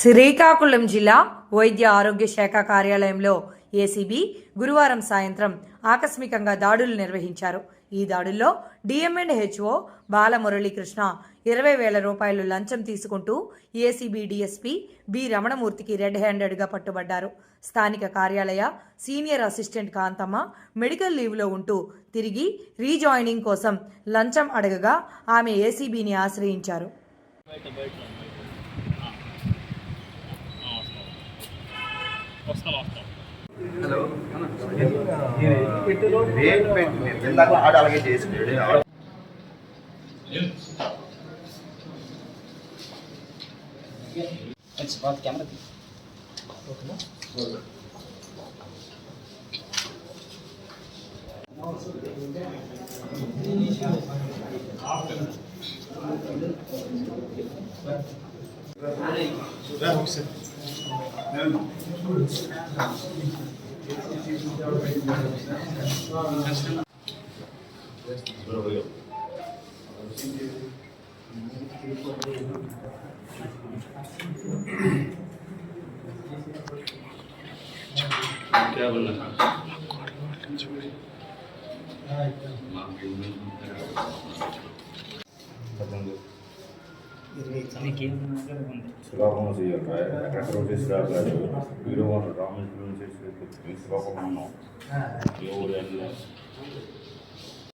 శ్రీకాకుళం జిల్లా వైద్య ఆరోగ్య శాఖ కార్యాలయంలో ఏసీబీ గురువారం సాయంత్రం ఆకస్మికంగా దాడులు నిర్వహించారు. ఈ దాడుల్లో డిఎంఎండ్హెచ్ఓ బాలమురళీకృష్ణ 20,000 రూపాయలు లంచం తీసుకుంటూ ఏసీబీ డీఎస్పీ బి రమణమూర్తికి రెడ్ హ్యాండెడ్గా పట్టుబడ్డారు. స్థానిక కార్యాలయ సీనియర్ అసిస్టెంట్ కాంతమ్మ మెడికల్ లీవ్లో ఉంటూ తిరిగి రీజాయినింగ్ కోసం లంచం అడగగా ఆమె ఏసీబీని ఆశ్రయించారు. హలో ఇందాక ఆడ అలాగే చేసి కెమెరా क्या बोलना శ్రీకాకుళం శ్రీకాకుళం వీడియో రామేశ్వరం శ్రీకాకుళం